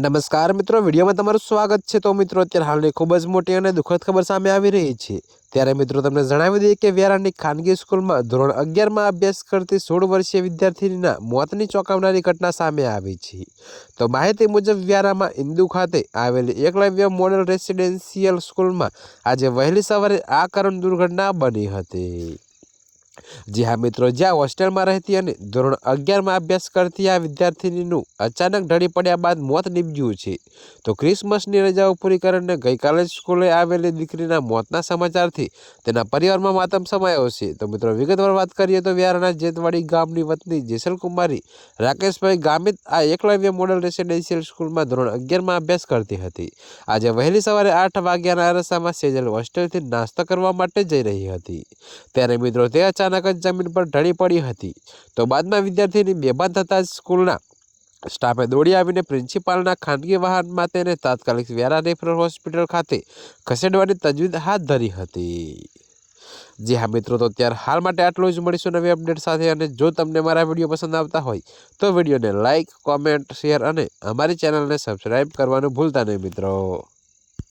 નમસ્કાર મિત્રો, વિડીયોમાં તમારું સ્વાગત છે। તો મિત્રો, અત્યારે હાલની ખૂબ જ મોટી અને દુઃખદ ખબર સામે આવી રહી છે। ત્યારે મિત્રો તમને જણાવી દઈએ કે વ્યારાની ખાનગી સ્કૂલમાં ધોરણ 11માં અભ્યાસ કરતી 16 વર્ષીય વિદ્યાર્થીનીના મોતની ચોંકાવનારી ઘટના સામે આવી છે। તો માહિતી મુજબ વ્યારામાં ઇન્દુ ખાતે આવેલી એકલવ્ય મોડેલ રેસિડેન્શિયલ સ્કૂલમાં આજે વહેલી સવારે આ કરુણ દુર્ઘટના બની હતી। जी हाँ मित्रों, ज्યાં હોસ્ટેલમાં રહેતી અને ધોરણ 11માં અભ્યાસ કરતી આ વિદ્યાર્થીનીનું અચાનક ઢળી પડ્યા બાદ મોત નીપજ્યું છે। તો ક્રિસમસની રજાઓ પૂરી કરીને ગઈકાલે સ્કૂલે આવેલી દીકરીના મોતના સમાચારથી તેના પરિવારમાં માતમ સમાયો છે। તો મિત્રો, વિગતવાર વાત કરીએ તો વ્યારાના જેતવાડી ગામની વતની જેસલકુમારી રાકેશભાઈ ગામિત આ એકલવ્ય મોડેલ રેસિડેન્શિયલ સ્કૂલમાં ધોરણ 11માં અભ્યાસ કરતી હતી। આજે વહેલી સવારે 8 વાગ્યાના અરસામાં સેજલ હોસ્ટેલથી નાસ્તો કરવા માટે જઈ રહી હતી। ત્યારે મિત્રો, તે અચાનક જ જમીન પર ઢળી પડી હતી। તો બાદમાં વિદ્યાર્થીની બેભાન થતાં સ્કૂલના સ્ટાફે દોડી આવીને પ્રિન્સિપાલના ખાનગી વાહનમાં તેને તાત્કાલિક વ્યારા રેફરલ હોસ્પિટલ ખાતે ખસેડવાની તજવીજ હાથ ધરી હતી। જી હા મિત્રો, તો અત્યારે હાલ માટે આટલું જ। મળીશું નવી અપડેટ સાથે। અને જો તમને મારા વિડીયો પસંદ આવતા હોય તો વિડીયોને લાઇક, કોમેન્ટ, શેર અને અમારી ચેનલને સબસ્ક્રાઈબ કરવાનું ભૂલતા નહીં મિત્રો।